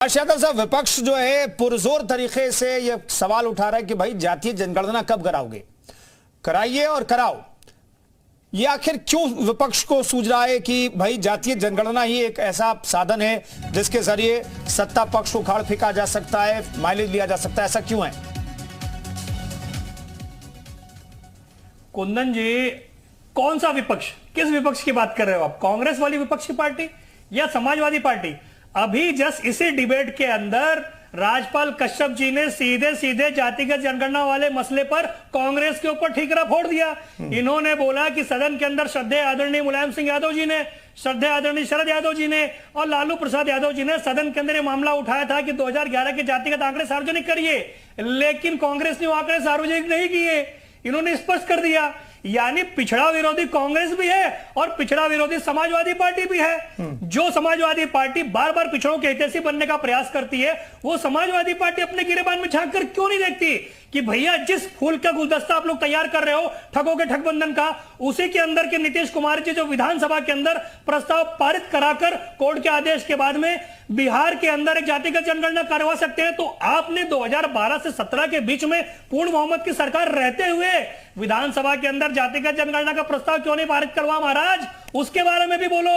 यादव साहब, विपक्ष जो है पुरजोर तरीके से ये सवाल उठा रहा है कि भाई जातीय जनगणना कब कराओगे, कराइए और कराओ। ये आखिर क्यों विपक्ष को सूझ रहा है कि भाई जातीय जनगणना ही एक ऐसा साधन है जिसके जरिए सत्ता पक्ष को उखाड़ फेंका जा सकता है, माइलेज लिया जा सकता है, ऐसा क्यों है? कुंदन जी, कौन सा विपक्ष, किस विपक्ष की बात कर रहे हो आप? कांग्रेस वाली विपक्ष की पार्टी या समाजवादी पार्टी? अभी जस्ट इसी डिबेट के अंदर राजपाल कश्यप जी ने सीधे सीधे जातिगत जनगणना वाले मसले पर कांग्रेस के ऊपर ठीकरा फोड़ दिया। इन्होंने बोला कि सदन के अंदर श्रद्धेय आदरणीय मुलायम सिंह यादव जी ने, श्रद्धेय आदरणीय शरद यादव जी ने और लालू प्रसाद यादव जी ने सदन के अंदर ये मामला उठाया था कि 2011 के जातिगत आंकड़े सार्वजनिक करिए, लेकिन कांग्रेस ने वो आंकड़े सार्वजनिक नहीं किए। इन्होंने स्पष्ट कर दिया, यानी पिछड़ा विरोधी कांग्रेस भी है और पिछड़ा विरोधी समाजवादी पार्टी भी है। जो समाजवादी पार्टी बार बार पिछड़ों के हितैषी बनने का प्रयास करती है, वो समाजवादी पार्टी अपने गिरेबान में झांक कर क्यों नहीं देखती कि भैया जिस फूल का गुलदस्ता आप लोग तैयार कर रहे हो ठगों के ठगबंधन का, उसी के अंदर के नीतीश कुमार जी जो विधानसभा के अंदर प्रस्ताव पारित कराकर कोर्ट के आदेश के बाद में बिहार के अंदर एक जातिगत जनगणना करवा सकते हैं, तो आपने 2012 से 17 के बीच में पूर्ण बहुमत की सरकार रहते हुए विधानसभा के अंदर जातिगत जनगणना का प्रस्ताव क्यों नहीं पारित करवा महाराज? उसके बारे में भी बोलो।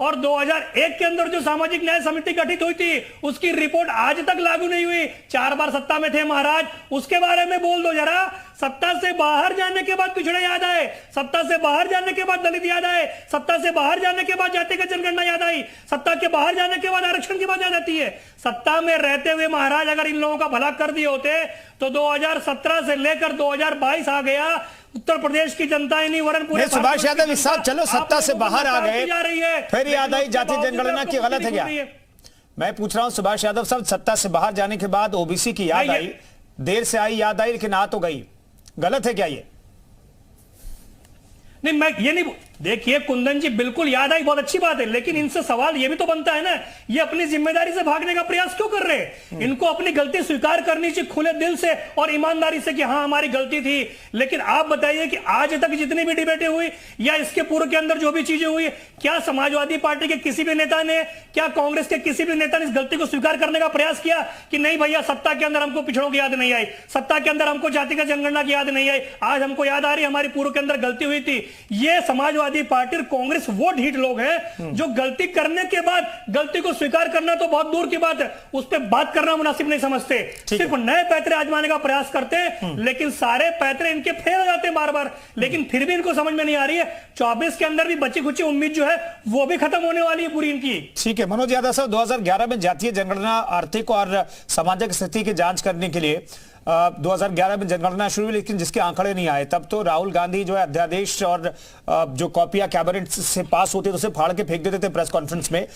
और 2001 के अंदर जो सामाजिक न्याय समिति गठित हुई थी, उसकी रिपोर्ट आज तक लागू नहीं हुई। 4 बार सत्ता में थे महाराज, उसके बारे में बोल दो जरा। सत्ता से बाहर जाने के बाद पिछड़े याद आए, सत्ता से बाहर जाने के बाद दलित याद आए, सत्ता से बाहर जाने के बाद जातिगत जनगणना याद आई, सत्ता के बाहर जाने के बाद आरक्षण की बात याद आती है। सत्ता में रहते हुए महाराज अगर इन लोगों का भला कर दिए होते तो 2017 से लेकर 2022 आ गया, उत्तर प्रदेश की जनता ही नहीं वरन पूरे सुभाष यादव इस साथ चलो सत्ता से बाहर आ गए, फिर याद आई जातीय जनगणना की गलत है क्या? मैं पूछ रहा हूं सुभाष यादव साहब, सत्ता से बाहर जाने के बाद ओबीसी की याद आई, देर से आई याद आई लेकिन आ तो गई, गलत है क्या ये? नहीं, मैं ये नहीं, देखिए कुंदन जी, बिल्कुल याद आई, बहुत अच्छी बात है, लेकिन इनसे सवाल ये भी तो बनता है ना, ये अपनी जिम्मेदारी से भागने का प्रयास क्यों कर रहे हैं? इनको अपनी गलती स्वीकार करनी चाहिए खुले दिल से और ईमानदारी से कि हाँ हमारी गलती थी। लेकिन आप बताइए कि आज तक जितनी भी डिबेटें हुई या इसके पूर्व के अंदर जो भी चीजें हुई, क्या समाजवादी पार्टी के किसी भी नेता ने, क्या कांग्रेस के किसी भी नेता ने इस गलती को स्वीकार करने का प्रयास किया कि नहीं भैया सत्ता के अंदर हमको पिछड़ों की याद नहीं आई, सत्ता के अंदर हमको जातिगत जनगणना की याद नहीं आई, आज हमको याद आ रही हमारी पूर्व के अंदर गलती हुई थी? ये समाजवादी पार्टी और कांग्रेस वो ढीठ लोग हैं जो गलती करने के बाद गलती को स्वीकार करना तो बहुत दूर की बात है, उस पर बात करना मुनासिब नहीं समझते, सिर्फ नए पैतरे आजमाने का प्रयास करते हैं, लेकिन सारे पैतरे इनके फेल हो जाते हैं बार बार। लेकिन फिर भी इनको समझ में नहीं आ रही है 24 के अंदर भी बची खुची उम्मीद जो है वो भी खत्म होने वाली है पूरी इनकी। ठीक है मनोज यादव साहब, 2011 में जातीय जनगणना आर्थिक और सामाजिक स्थिति की जांच करने के लिए 2011 में जनगणना शुरू हुई, लेकिन जिसके आंकड़े नहीं आए, तब तो राहुल गांधी जो है अध्यादेश और जो कॉपियां कैबिनेट से पास होती तो उसे फाड़ के फेंक देते थे प्रेस कॉन्फ्रेंस में,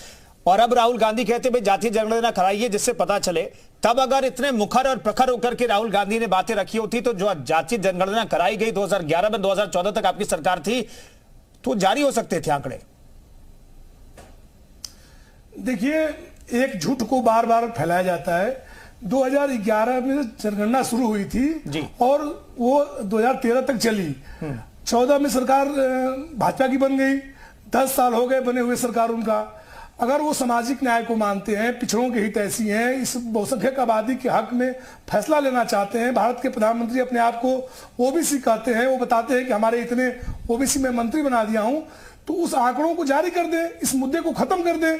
और अब राहुल गांधी कहते भाई जातीय जनगणना कराइए जिससे पता चले। तब अगर इतने मुखर और प्रखर होकर के राहुल गांधी ने बातें रखी होती तो जो जातीय जनगणना कराई गई 2011 में, 2014 तक आपकी सरकार थी, तो जारी हो सकते थे आंकड़े। देखिए, एक झूठ को बार बार फैलाया जाता है। 2011 में जनगणना शुरू हुई थी और वो 2013 तक चली। 14 में सरकार भाजपा की बन गई, 10 साल हो गए बने हुए सरकार उनका। अगर वो सामाजिक न्याय को मानते हैं, पिछड़ों के हित ऐसी हैं, इस बहुसंख्यक आबादी के हक में फैसला लेना चाहते हैं, भारत के प्रधानमंत्री अपने आप को ओबीसी कहते हैं, वो बताते हैं कि हमारे इतने ओबीसी में मंत्री बना दिया हूं, तो उस आंकड़ों को जारी कर दें, इस मुद्दे को खत्म कर दें।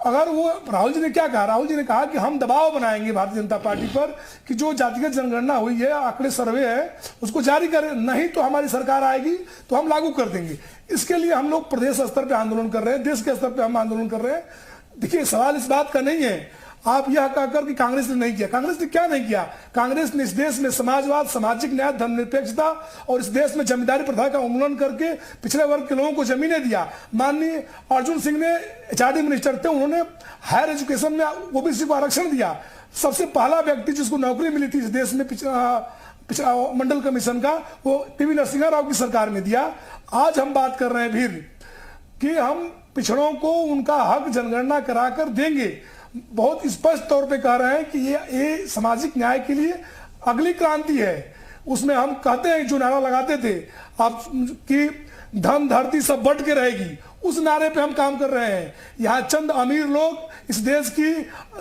अगर वो राहुल जी ने क्या कहा, राहुल जी ने कहा कि हम दबाव बनाएंगे भारतीय जनता पार्टी पर कि जो जातिगत जनगणना हुई है, आंकड़े सर्वे है, उसको जारी करें, नहीं तो हमारी सरकार आएगी तो हम लागू कर देंगे। इसके लिए हम लोग प्रदेश स्तर पे आंदोलन कर रहे हैं, देश के स्तर पे हम आंदोलन कर रहे हैं। देखिए, सवाल इस बात का नहीं है आप यह कहकर कि कांग्रेस ने नहीं किया। कांग्रेस ने क्या नहीं किया? कांग्रेस ने इस देश में समाजवाद, सामाजिक न्याय, धर्मनिरपेक्षता और इस देश में जमींदारी प्रथा का उन्मूलन करके पिछड़े वर्ग के लोगों को जमीनें दिया। माननीय अर्जुन सिंह ने एचआरडी मिनिस्टर थे, उन्होंने हायर एजुकेशन में ओबीसी को आरक्षण दिया। सबसे पहला व्यक्ति जिसको नौकरी मिली थी इस देश में पिछड़ा मंडल कमीशन का, वो पीवी नरसिम्हा राव की सरकार ने दिया। आज हम बात कर रहे हैं फिर कि हम पिछड़ों को उनका हक जनगणना कराकर देंगे। बहुत स्पष्ट तौर पे कह रहे हैं कि ये सामाजिक न्याय के लिए अगली क्रांति है। उसमें हम कहते हैं, जो नारा लगाते थे आप कि धन धरती सब बट के रहेगी, उस नारे पे हम काम कर रहे हैं। यहाँ चंद अमीर लोग इस देश की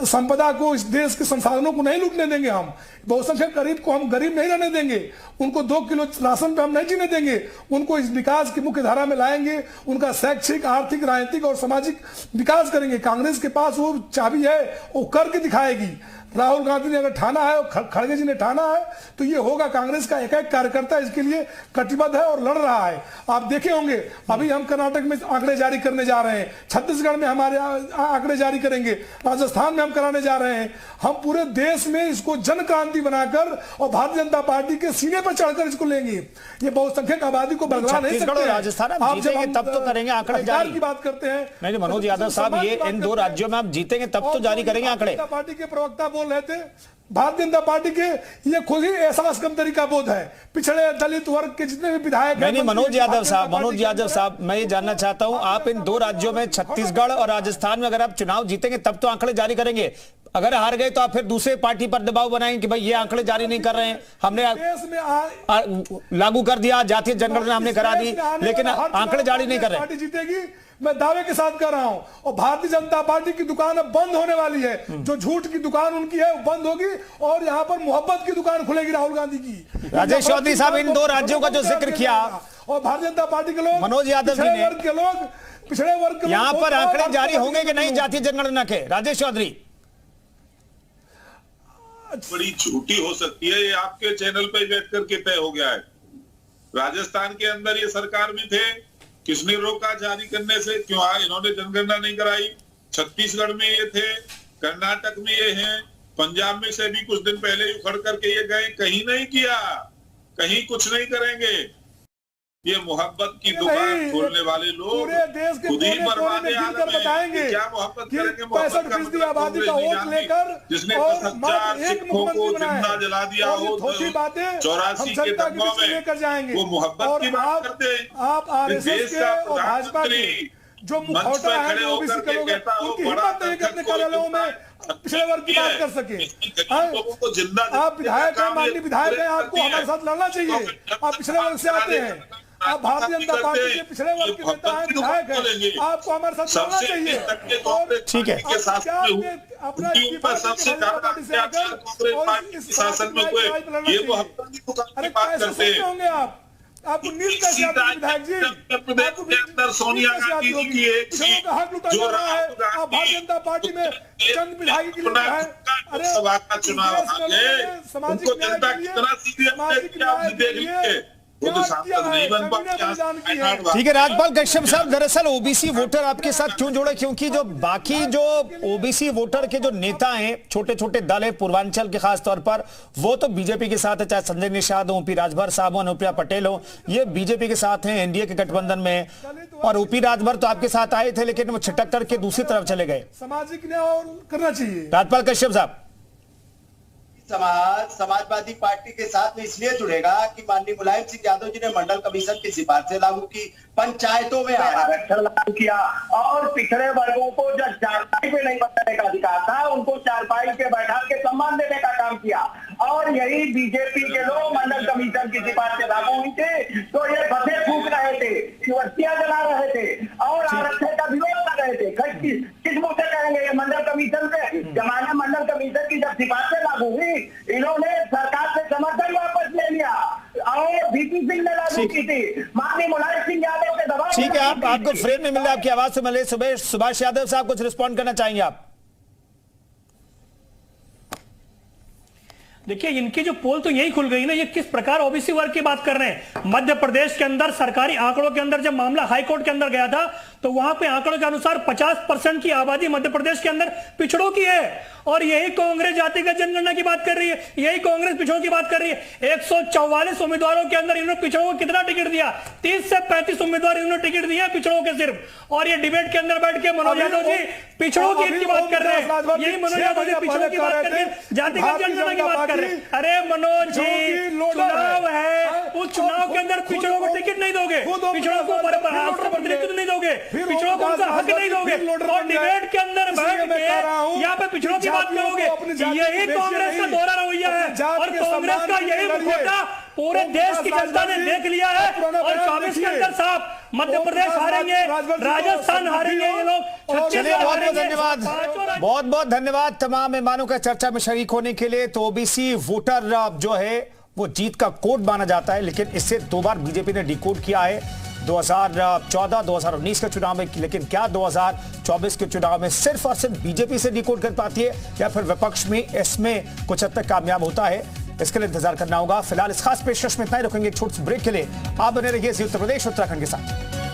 संपदा को, इस देश के संसाधनों को नहीं लूटने देंगे। हम बहुसंख्यक गरीब को हम गरीब नहीं रहने देंगे, उनको 2 किलो राशन पे हम नहीं जीने देंगे, उनको इस विकास की मुख्य धारा में लाएंगे, उनका शैक्षिक, आर्थिक, राजनीतिक और सामाजिक विकास करेंगे। कांग्रेस के पास वो चाबी है, वो करके दिखाएगी। राहुल गांधी ने अगर ठाना है और खड़गे जी ने ठाना है तो ये होगा। कांग्रेस का एक एक कार्यकर्ता इसके लिए कटिबद्ध है और लड़ रहा है। आप देखे होंगे अभी हम कर्नाटक में आंकड़े जारी करने जा रहे हैं, छत्तीसगढ़ में हमारे आंकड़े जारी करेंगे, राजस्थान में हम कराने जा रहे हैं। हम पूरे देश में इसको जन क्रांति बनाकर और भारतीय जनता पार्टी के सीने पर चढ़कर इसको लेंगे। ये बहुसंख्यक आबादी को बदला नहीं सकते। राजस्थान आप जीतेंगे तब तो करेंगे आंकड़े जारी की बात करते हैं। नहीं मनोज यादव साहब, ये इन 2 राज्यों में आप जीतेंगे तब तो जारी करेंगे आंकड़े। पार्टी के प्रवक्ता बोल रहे थे, भारतीय जनता पार्टी के ये खुद ही एहसास कम तरीका बोध है। पिछड़े दलित वर्ग के जितने भी विधायक नहीं मनोज यादव साहब, मैं ये जानना चाहता हूं, आप इन 2 राज्यों में छत्तीसगढ़ और राजस्थान में अगर आप चुनाव जीतेंगे तब तो आंकड़े जारी करेंगे। अगर हार गए तो आप फिर दूसरे पार्टी पर दबाव बनाएंगे कि भाई ये आंकड़े जारी नहीं कर रहे हैं, हमने लागू कर दिया, जातीय जनगणना हमने करा दी, लेकिन आंकड़े जारी नहीं कर रहे। पार्टी जीतेगी, मैं दावे के साथ कर रहा हूं। और भारतीय जनता पार्टी की दुकान अब बंद होने वाली है। जो झूठ की दुकान उनकी है वो बंद होगी और यहाँ पर मोहब्बत की दुकान खुलेगी राहुल गांधी की। राजेश चौधरी साहब, इन 2 राज्यों का जो जिक्र किया और भारतीय जनता पार्टी के लोग, मनोज यादव जी ने, वर्ग के लोग, पिछड़े वर्ग के यहाँ पर आंकड़े जारी होंगे कि नहीं जातीय जनगणना के? राजेश चौधरी, बड़ी झूठी हो सकती है, ये आपके चैनल पे बैठ करके तय हो गया है। राजस्थान के अंदर ये सरकार में थे, किसने रोका जारी करने से? क्यों इन्होंने जनगणना नहीं कराई? छत्तीसगढ़ में ये थे, कर्नाटक में ये हैं, पंजाब में से भी कुछ दिन पहले उखड़ करके ये गए, कहीं नहीं किया, कहीं कुछ नहीं करेंगे। ये मोहब्बत की दुकान खोलने वाले लोग पूरे देश के खुद ही बर्बाद बताएंगे क्या मोहब्बत करेंगे? 65% आबादी का वोट लेकर जिसने 10,000 सिखों को जिंदा जला दिया हो 84 के दंगों में, वो मोहब्बत की बात करते हैं। आप आरएसएस के और भाजपा के जो मुखौटा है ओबीसी के लोग, उनकी हिम्मत नहीं कि अपने कार्यालयों में पिछड़े वर्ग की बात कर सके। आप विधायक हैं, माननीय विधायक हैं, आपको हमारे साथ लड़ना चाहिए। आप पिछड़े वर्ग से आते हैं, आप भारतीय जनता पार्टी के पिछड़े वर्ग के नेता हैं, विधायक हैं, आपको हमारे साथ लड़ना चाहिए। ठीक है, सबसे शासन में हुए ये मोहब्बत की दुकान की बात करते हैं। आपको नील कैसे आती है विधायक जी? प्रदेश के अंदर सोनिया गांधी जी की एक सीट जो आप भारतीय जनता पार्टी में चंद विधायक के लिए है। अरे सभा का चुनाव आगे उनको जनता कितना सीरियस देख लीजिए, वो तो सांसद नहीं बन पाते। ठीक है राजपाल कश्यप साहब, दरअसल ओबीसी वोटर आपके साथ क्यों जुड़े? क्योंकि जो बाकी जो ओबीसी वोटर के जो नेता हैं, छोटे छोटे दल है पूर्वांचल के खास तौर पर, वो तो बीजेपी के साथ है, चाहे संजय निषाद हो, ओपी राजभर साहब हो, अनुप्रिया पटेल हो, ये बीजेपी के साथ हैं, एनडीए के गठबंधन में। और ओपी राजभर तो आपके साथ आए थे लेकिन वो छिटक करके दूसरी तरफ चले गए। सामाजिक न्याय करना चाहिए। राजपाल कश्यप साहब, समाजवादी पार्टी के साथ में इसलिए जुड़ेगा कि माननीय मुलायम सिंह यादव जी ने मंडल कमीशन की सिफारिशें लागू की, पंचायतों में आरक्षण लागू किया और पिछड़े वर्गों को जब चारपाई पे नहीं बैठने का अधिकार था उनको चारपाई पे बैठा के सम्मान देने का काम किया। और यही बीजेपी के लोग मंडल कमीशन की सिफारिशें लागू हुई थे तो ये बसें फूंक रहे थे, युवतियां जला रहे थे और आरक्षण का विरोध कर रहे थे। किस मुंह से कहेंगे ये मंडल कमीशन पे? जमाना मंडल कमीशन की जब सिफारिशें लागू हुई इन्होंने सरकार से समर्थन वापस ले लिया और वीपी सिंह ने लागू की थी, माननीय मुलायम सिंह यादव के दबाव। ठीक है, आपको फ्रेम में मिल रहा है, आपकी आवाज से मिले। सुभाष यादव साहब कुछ रिस्पॉन्ड करना चाहेंगे आप? देखिए इनकी जो पोल तो यही खुल गई ना, ये किस प्रकार ओबीसी वर्ग की बात कर रहे हैं। मध्य प्रदेश के अंदर सरकारी आंकड़ों के अंदर जब मामला हाईकोर्ट के अंदर गया था तो वहां पे आंकड़ों के अनुसार 50% की आबादी मध्य प्रदेश के अंदर पिछड़ों की है। और यही कांग्रेस जातिगत जनगणना की बात कर रही है, यही कांग्रेस पिछड़ों की बात कर रही है। 144 उम्मीदवारों के अंदर इन्होंने पिछड़ों को कितना टिकट दिया? 30 से 35 उम्मीदवार इन्होंने टिकट दिया पिछड़ों के सिर्फ। और ये डिबेट के अंदर बैठ के मनोज यादव जी पिछड़ों की बात कर रहे हैं, यही मनोज यादव जी पिछड़ों की बात करके जातिगत जनगणना की बात कर रहे हैं। अरे मनोज जी, चुनाव है, उस चुनाव के अंदर पिछड़ों को टिकट नहीं दोगे, पिछड़ों को प्रतिनिधित्व नहीं दोगे, पिछड़ों को उनका हक नहीं दोगे और डिबेट के अंदर बैठ के यहाँ पे पिछड़ों की बात करोगे। यही कांग्रेस का दोहरा रवैया है और कांग्रेस का यही मुखौटा पूरे देश की जनता ने देख लिया है। और 24 के अंदर साहब मध्य प्रदेश हारेंगे, राजस्थान हारेंगे ये लोग। चलिए, बहुत बहुत धन्यवाद, बहुत बहुत धन्यवाद तमाम मेहमानों का चर्चा में शरीक होने के लिए। तो ओबीसी वोटर जो है वो जीत का कोड माना जाता है, लेकिन इससे 2 बार बीजेपी ने डिकोड किया है, 2014, 2019 के चुनाव में। लेकिन क्या 2024 के चुनाव में सिर्फ और सिर्फ बीजेपी से डिकोड कर पाती है या फिर विपक्ष में इसमें कुछ हद तक कामयाब होता है? इसके लिए इंतजार करना होगा। फिलहाल इस खास पेशकश में इतना ही रखेंगे एक छोटे से ब्रेक के लिए। आप बने रहिए उत्तर प्रदेश उत्तराखंड के साथ।